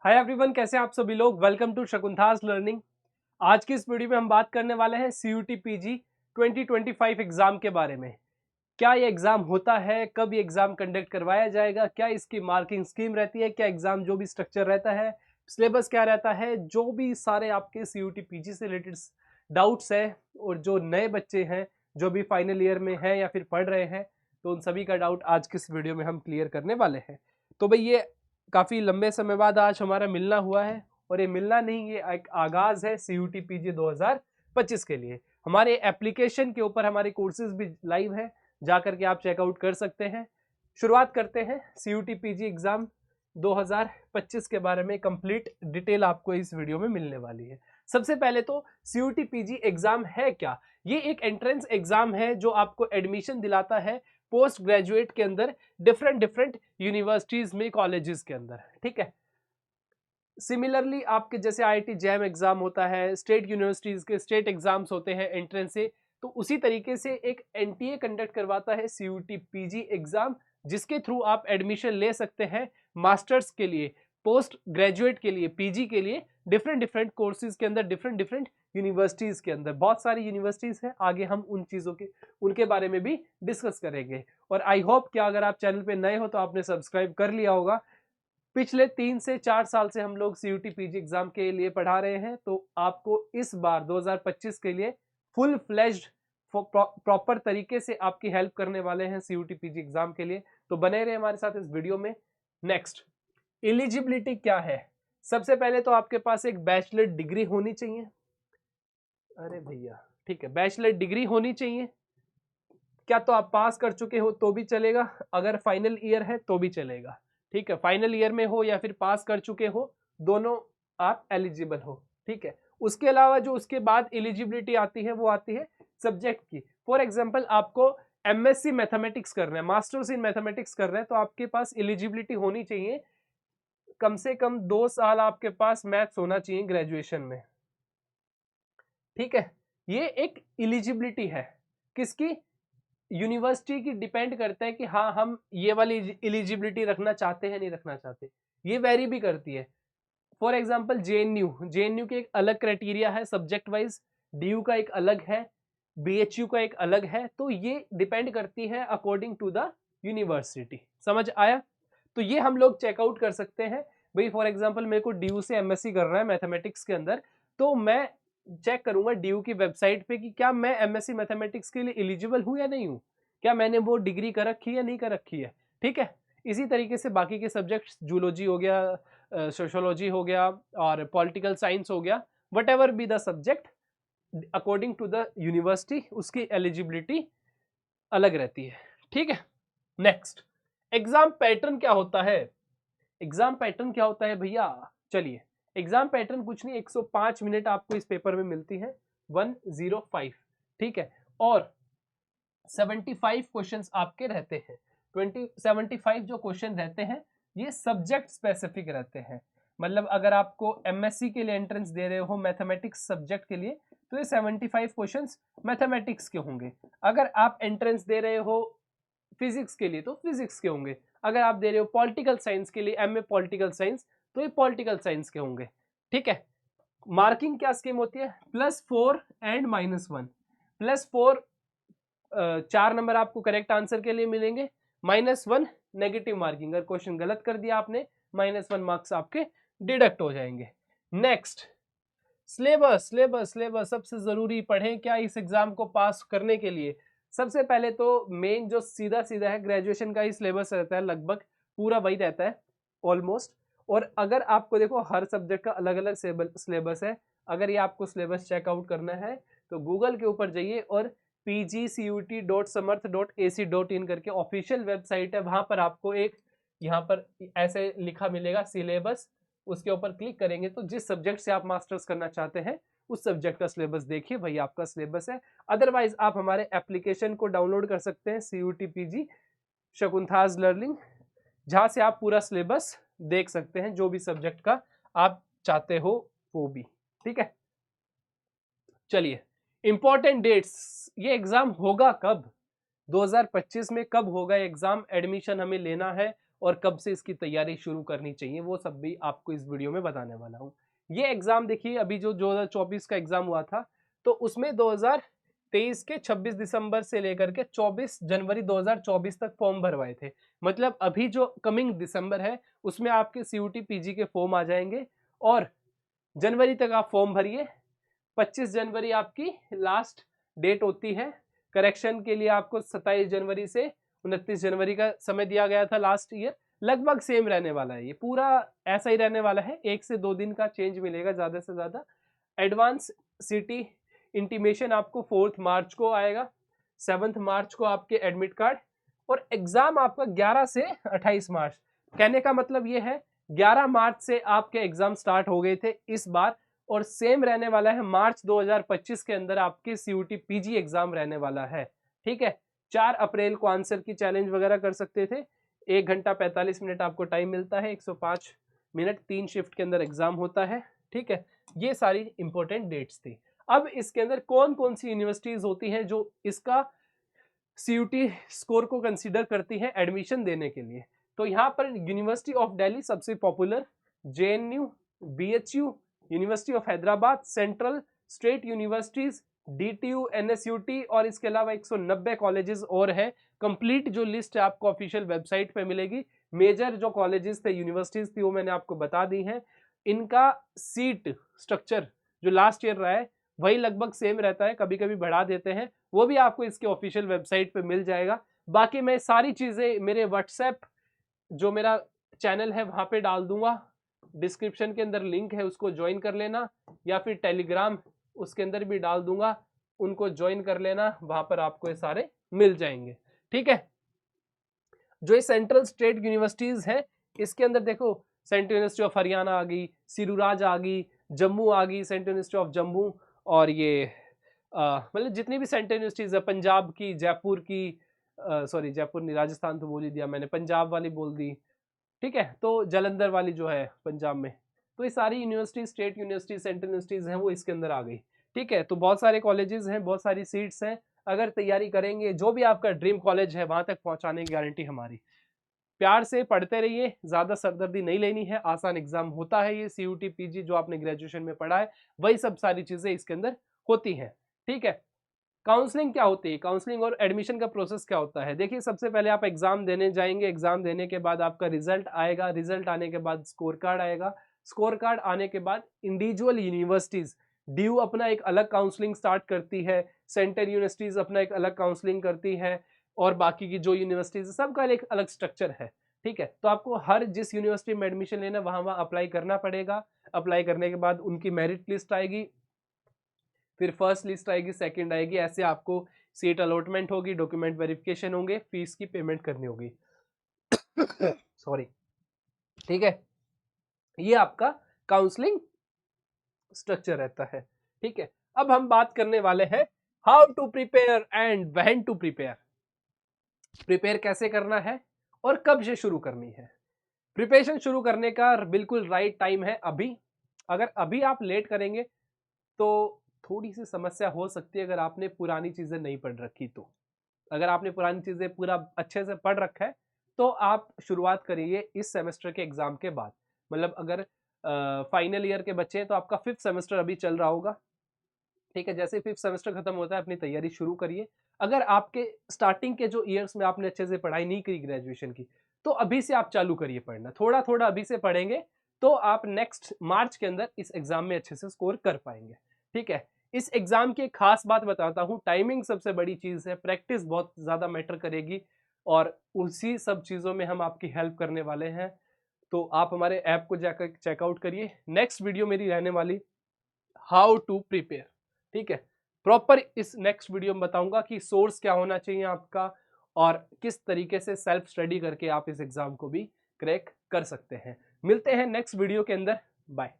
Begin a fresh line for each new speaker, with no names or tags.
Hi everyone, कैसे हैं आप सभी लोग। Welcome to Shakuntala's learning. आज की इस वीडियो में हम बात करने वाले हैं सीयूटी पीजी 2025 एग्जाम के बारे में। क्या ये एग्जाम होता है, कब ये एग्जाम कंडक्ट करवाया जाएगा, क्या इसकी मार्किंग स्कीम रहती है, क्या एग्जाम जो भी स्ट्रक्चर रहता है, सिलेबस क्या रहता है, जो भी सारे आपके सीयूटी पीजी से रिलेटेड डाउट्स है और जो नए बच्चे हैं जो भी फाइनल ईयर में हैं या फिर पढ़ रहे हैं, तो उन सभी का डाउट आज की इस वीडियो में हम क्लियर करने वाले हैं। तो भाई ये काफ़ी लंबे समय बाद आज हमारा मिलना हुआ है और ये मिलना नहीं, ये एक आगाज़ है सीयूटी पीजी 2025 के लिए। हमारे एप्लीकेशन के ऊपर हमारे कोर्सेज भी लाइव है, जा करके आप चेकआउट कर सकते हैं। शुरुआत करते हैं सीयूटी पीजी एग्ज़ाम 2025 के बारे में। कंप्लीट डिटेल आपको इस वीडियो में मिलने वाली है। सबसे पहले तो सीयूटी पीजी एग्ज़ाम है क्या। ये एक एंट्रेंस एग्ज़ाम है जो आपको एडमिशन दिलाता है पोस्ट ग्रेजुएट के अंदर डिफरेंट यूनिवर्सिटीज में, कॉलेजेस के अंदर। ठीक है, सिमिलरली आपके जैसे आईआईटी जैम एग्जाम होता है, स्टेट यूनिवर्सिटीज के स्टेट एग्जाम्स होते हैं एंट्रेंस से, तो उसी तरीके से एक एनटीए कंडक्ट करवाता है सीयूटी पीजी एग्जाम, जिसके थ्रू आप एडमिशन ले सकते हैं मास्टर्स के लिए, पोस्ट ग्रेजुएट के लिए, पीजी के लिए, डिफरेंट कोर्सेज के अंदर, डिफरेंट यूनिवर्सिटीज के अंदर। बहुत सारी यूनिवर्सिटीज हैं, आगे हम उन चीज़ों के उनके बारे में भी डिस्कस करेंगे। और आई होप कि अगर आप चैनल पे नए हो तो आपने सब्सक्राइब कर लिया होगा। पिछले 3 से 4 साल से हम लोग सीयूटी पीजी एग्जाम के लिए पढ़ा रहे हैं, तो आपको इस बार 2025 के लिए फुल फ्लेज्ड प्रॉपर तरीके से आपकी हेल्प करने वाले हैं सीयूटी पीजी एग्जाम के लिए। तो बने रहे हमारे साथ इस वीडियो में। नेक्स्ट, एलिजिबिलिटी क्या है। सबसे पहले तो आपके पास एक बैचलर डिग्री होनी चाहिए। अरे भैया, ठीक है, बैचलर डिग्री होनी चाहिए। क्या तो आप पास कर चुके हो तो भी चलेगा, अगर फाइनल ईयर है तो भी चलेगा। ठीक है, फाइनल ईयर में हो या फिर पास कर चुके हो, दोनों आप एलिजिबल हो। ठीक है, उसके अलावा जो उसके बाद एलिजिबिलिटी आती है वो आती है सब्जेक्ट की। फॉर एग्जांपल, आपको एमएससी मैथमेटिक्स करना है, मास्टर्स इन मैथमेटिक्स कर रहे हैं, तो आपके पास एलिजिबिलिटी होनी चाहिए, कम से कम 2 साल आपके पास मैथ्स होना चाहिए ग्रेजुएशन में। ठीक है, ये एक एलिजिबिलिटी है किसकी, यूनिवर्सिटी की। डिपेंड करता है कि हाँ, हम ये वाली एलिजिबिलिटी रखना चाहते हैं नहीं रखना चाहते, ये वेरी भी करती है। फॉर एग्जांपल जेएनयू के एक अलग क्राइटेरिया है सब्जेक्ट वाइज, डीयू का एक अलग है, बीएचयू का एक अलग है, तो ये डिपेंड करती है अकॉर्डिंग टू द यूनिवर्सिटी। समझ आया। तो ये हम लोग चेकआउट कर सकते हैं। भाई फॉर एग्जांपल मेरे को डीयू से एमएससी करना है मैथमेटिक्स के अंदर, तो मैं चेक करूंगा डीयू की वेबसाइट पे कि क्या मैं एमएससी मैथमेटिक्स के लिए एलिजिबल हूं या नहीं हूं, क्या मैंने वो डिग्री कर रखी है या नहीं कर रखी है। ठीक है, इसी तरीके से बाकी के सब्जेक्ट्स, जूलॉजी हो गया, सोशोलॉजी हो गया और पॉलिटिकल साइंस हो गया, whatever be the subject, according to the university उसकी एलिजिबिलिटी अलग रहती है। ठीक है, नेक्स्ट, एग्जाम पैटर्न क्या होता है। एग्जाम पैटर्न क्या होता है भैया, चलिए, एग्जाम पैटर्न कुछ नहीं, 105 मिनट आपको इस पेपर में मिलती है, 105। ठीक है, और 75 क्वेश्चंस आपके रहते हैं। 75 जो क्वेश्चन रहते हैं ये सब्जेक्ट स्पेसिफिक रहते हैं। मतलब अगर आपको एमएससी के लिए एंट्रेंस दे रहे हो मैथमेटिक्स सब्जेक्ट के लिए, तो ये 75 क्वेश्चंस मैथमेटिक्स के होंगे। अगर आप एंट्रेंस दे रहे हो फिजिक्स के लिए तो फिजिक्स के होंगे। अगर आप दे रहे हो पॉलिटिकल साइंस के लिए, एमए पॉलिटिकल साइंस, तो ये पॉलिटिकल साइंस के होंगे। ठीक है, मार्किंग क्या स्कीम होती है, +4 एंड -1। +4 4 नंबर आपको करेक्ट आंसर के लिए मिलेंगे, -1 नेगेटिव मार्किंग, अगर क्वेश्चन गलत कर दिया आपने, -1 मार्क्स आपके डिडक्ट हो जाएंगे। नेक्स्ट, सिलेबस सबसे जरूरी, पढ़ें क्या इस एग्जाम को पास करने के लिए। सबसे पहले तो मेन जो सीधा सीधा है, ग्रेजुएशन का ही सिलेबस रहता है, लगभग पूरा वही रहता है ऑलमोस्ट। और अगर आपको देखो हर सब्जेक्ट का अलग अलग सिलेबस है। अगर ये आपको सिलेबस चेकआउट करना है तो गूगल के ऊपर जाइए और pgcut.samarth.ac.in करके ऑफिशियल वेबसाइट है, वहां पर आपको एक यहाँ पर ऐसे लिखा मिलेगा सिलेबस, उसके ऊपर क्लिक करेंगे तो जिस सब्जेक्ट से आप मास्टर्स करना चाहते हैं उस सब्जेक्ट का सिलेबस देखिए, वही आपका सिलेबस है। अदरवाइज आप हमारे एप्लीकेशन को डाउनलोड कर सकते हैं, सीयूटी पीजी शकुंतलास लर्निंग, जहां से आप पूरा सिलेबस देख सकते हैं, जो भी सब्जेक्ट का आप चाहते हो वो भी। ठीक है, चलिए, इंपॉर्टेंट डेट्स, ये एग्जाम होगा कब, 2025 में कब होगा एग्जाम, एडमिशन हमें लेना है और कब से इसकी तैयारी शुरू करनी चाहिए, वो सब भी आपको इस वीडियो में बताने वाला हूँ। ये एग्ज़ाम देखिए, अभी जो 2024 का एग्ज़ाम हुआ था, तो उसमें 2023 के 26 दिसंबर से लेकर के 24 जनवरी 2024 तक फॉर्म भरवाए थे। मतलब अभी जो कमिंग दिसंबर है, उसमें आपके CUT PG के फॉर्म आ जाएंगे और जनवरी तक आप फॉर्म भरिए। 25 जनवरी आपकी लास्ट डेट होती है। करेक्शन के लिए आपको 27 जनवरी से 29 जनवरी का समय दिया गया था लास्ट ईयर। लगभग सेम रहने वाला है, ये पूरा ऐसा ही रहने वाला है, 1 से 2 दिन का चेंज मिलेगा ज़्यादा से ज़्यादा। एडवांस सिटी इंटीमेशन आपको 4 मार्च को आएगा, 7 मार्च को आपके एडमिट कार्ड, और एग्ज़ाम आपका 11 से 28 मार्च। कहने का मतलब ये है 11 मार्च से आपके एग्ज़ाम स्टार्ट हो गए थे इस बार, और सेम रहने वाला है मार्च 2025 के अंदर आपके CUT PG एग्ज़ाम रहने वाला है। ठीक है, 4 अप्रैल को आंसर की चैलेंज वगैरह कर सकते थे। 1 घंटा 45 मिनट आपको टाइम मिलता है, 105 मिनट 3 शिफ्ट के अंदर एग्ज़ाम होता है। ठीक है, ये सारी इंपॉर्टेंट डेट्स थी। अब इसके अंदर कौन कौन सी यूनिवर्सिटीज़ होती हैं जो इसका CUT स्कोर को कंसीडर करती हैं एडमिशन देने के लिए। तो यहाँ पर यूनिवर्सिटी ऑफ दिल्ली सबसे popular, JNU, BHU, university of Hyderabad, central, state universities, DTU, NSUT, और इसके अलावा 190 कॉलेजेस और हैं। कंप्लीट जो लिस्ट है आपको ऑफिशियल वेबसाइट पे मिलेगी। मेजर जो कॉलेजेस थे, यूनिवर्सिटीज थी, वो मैंने आपको बता दी हैं। इनका सीट स्ट्रक्चर जो लास्ट ईयर रहा है वही लगभग सेम रहता है, कभी कभी बढ़ा देते हैं, वो भी आपको इसके ऑफिशियल वेबसाइट पे मिल जाएगा। बाकी मैं सारी चीज़ें मेरे व्हाट्सएप जो मेरा चैनल है वहाँ पे डाल दूंगा, डिस्क्रिप्शन के अंदर लिंक है, उसको ज्वाइन कर लेना, या फिर टेलीग्राम उसके अंदर भी डाल दूंगा, उनको ज्वाइन कर लेना, वहाँ पर आपको ये सारे मिल जाएंगे। ठीक है, जो ये सेंट्रल स्टेट यूनिवर्सिटीज़ हैं, इसके अंदर देखो सेंट्रल यूनिवर्सिटी ऑफ हरियाणा आ गई, सिरुराज आ गई, जम्मू आ गई सेंट्रल यूनिवर्सिटी ऑफ जम्मू, और ये मतलब जितनी भी सेंट्रल यूनिवर्सिटीज़ है, पंजाब की, जयपुर की, सॉरी जयपुर नहीं, राजस्थान तो बोल ही दिया मैंने, पंजाब वाली बोल दी। ठीक है, तो जालंधर वाली जो है पंजाब में, तो ये सारी university, state university, central universities हैं, वो इसके अंदर आ गई। ठीक है, तो बहुत सारे कॉलेजेस हैं, बहुत सारी सीट्स हैं। अगर तैयारी करेंगे, जो भी आपका ड्रीम कॉलेज है वहाँ तक पहुँचाने की गारंटी हमारी। प्यार से पढ़ते रहिए, ज़्यादा सरदर्दी नहीं लेनी है, आसान एग्जाम होता है ये। CUT PG जो आपने ग्रेजुएशन में पढ़ा है वही सब सारी चीज़ें इसके अंदर होती हैं। ठीक है, काउंसलिंग क्या होती है, काउंसलिंग और एडमिशन का प्रोसेस क्या होता है। देखिए, सबसे पहले आप एग्जाम देने जाएंगे, एग्जाम देने के बाद आपका रिजल्ट आएगा, रिजल्ट आने के बाद स्कोर कार्ड आएगा, स्कोर कार्ड आने के बाद इंडिविजुअल यूनिवर्सिटीज़, DU अपना एक अलग काउंसलिंग स्टार्ट करती है, सेंट्रल यूनिवर्सिटीज़ अपना एक अलग काउंसलिंग करती है, और बाकी की जो यूनिवर्सिटीज़ है सबका एक अलग स्ट्रक्चर है। ठीक है, तो आपको हर जिस यूनिवर्सिटी में एडमिशन लेना वहाँ वहाँ अप्लाई करना पड़ेगा। अप्लाई करने के बाद उनकी मेरिट लिस्ट आएगी, फिर फर्स्ट लिस्ट आएगी, सेकंड आएगी, ऐसे आपको सीट अलॉटमेंट होगी, डॉक्यूमेंट वेरिफिकेशन होंगे, फीस की पेमेंट करनी होगी। सॉरी। ठीक है, ये आपका काउंसलिंग स्ट्रक्चर रहता है। ठीक है, अब हम बात करने वाले हैं how to prepare and when to prepare. Prepare कैसे करना है और कब से शुरू करनी है। प्रिपरेशन शुरू करने का बिल्कुल राइट टाइम है अभी। अगर अभी आप लेट करेंगे तो थोड़ी सी समस्या हो सकती है, अगर आपने पुरानी चीज़ें नहीं पढ़ रखी तो। अगर आपने पुरानी चीज़ें पूरा अच्छे से पढ़ रखा है तो आप शुरुआत करिए इस सेमेस्टर के एग्ज़ाम के बाद। मतलब अगर फाइनल ईयर के बच्चे हैं तो आपका 5th सेमेस्टर अभी चल रहा होगा। ठीक है, जैसे 5th सेमेस्टर खत्म होता है अपनी तैयारी शुरू करिए। अगर आपके स्टार्टिंग के जो ईयर्स में आपने अच्छे से पढ़ाई नहीं करी ग्रेजुएशन की, तो अभी से आप चालू करिए पढ़ना, थोड़ा थोड़ा अभी से पढ़ेंगे तो आप नेक्स्ट मार्च के अंदर इस एग्जाम में अच्छे से स्कोर कर पाएंगे। ठीक है, इस एग्जाम की एक खास बात बताता हूँ, टाइमिंग सबसे बड़ी चीज़ है, प्रैक्टिस बहुत ज़्यादा मैटर करेगी, और उसी सब चीज़ों में हम आपकी हेल्प करने वाले हैं। तो आप हमारे ऐप को जाकर चेकआउट करिए। नेक्स्ट वीडियो मेरी रहने वाली हाउ टू प्रिपेयर। ठीक है, प्रॉपर इस नेक्स्ट वीडियो में बताऊंगा कि सोर्स क्या होना चाहिए आपका, और किस तरीके से सेल्फ स्टडी करके आप इस एग्जाम को भी क्रैक कर सकते हैं। मिलते हैं नेक्स्ट वीडियो के अंदर, बाय।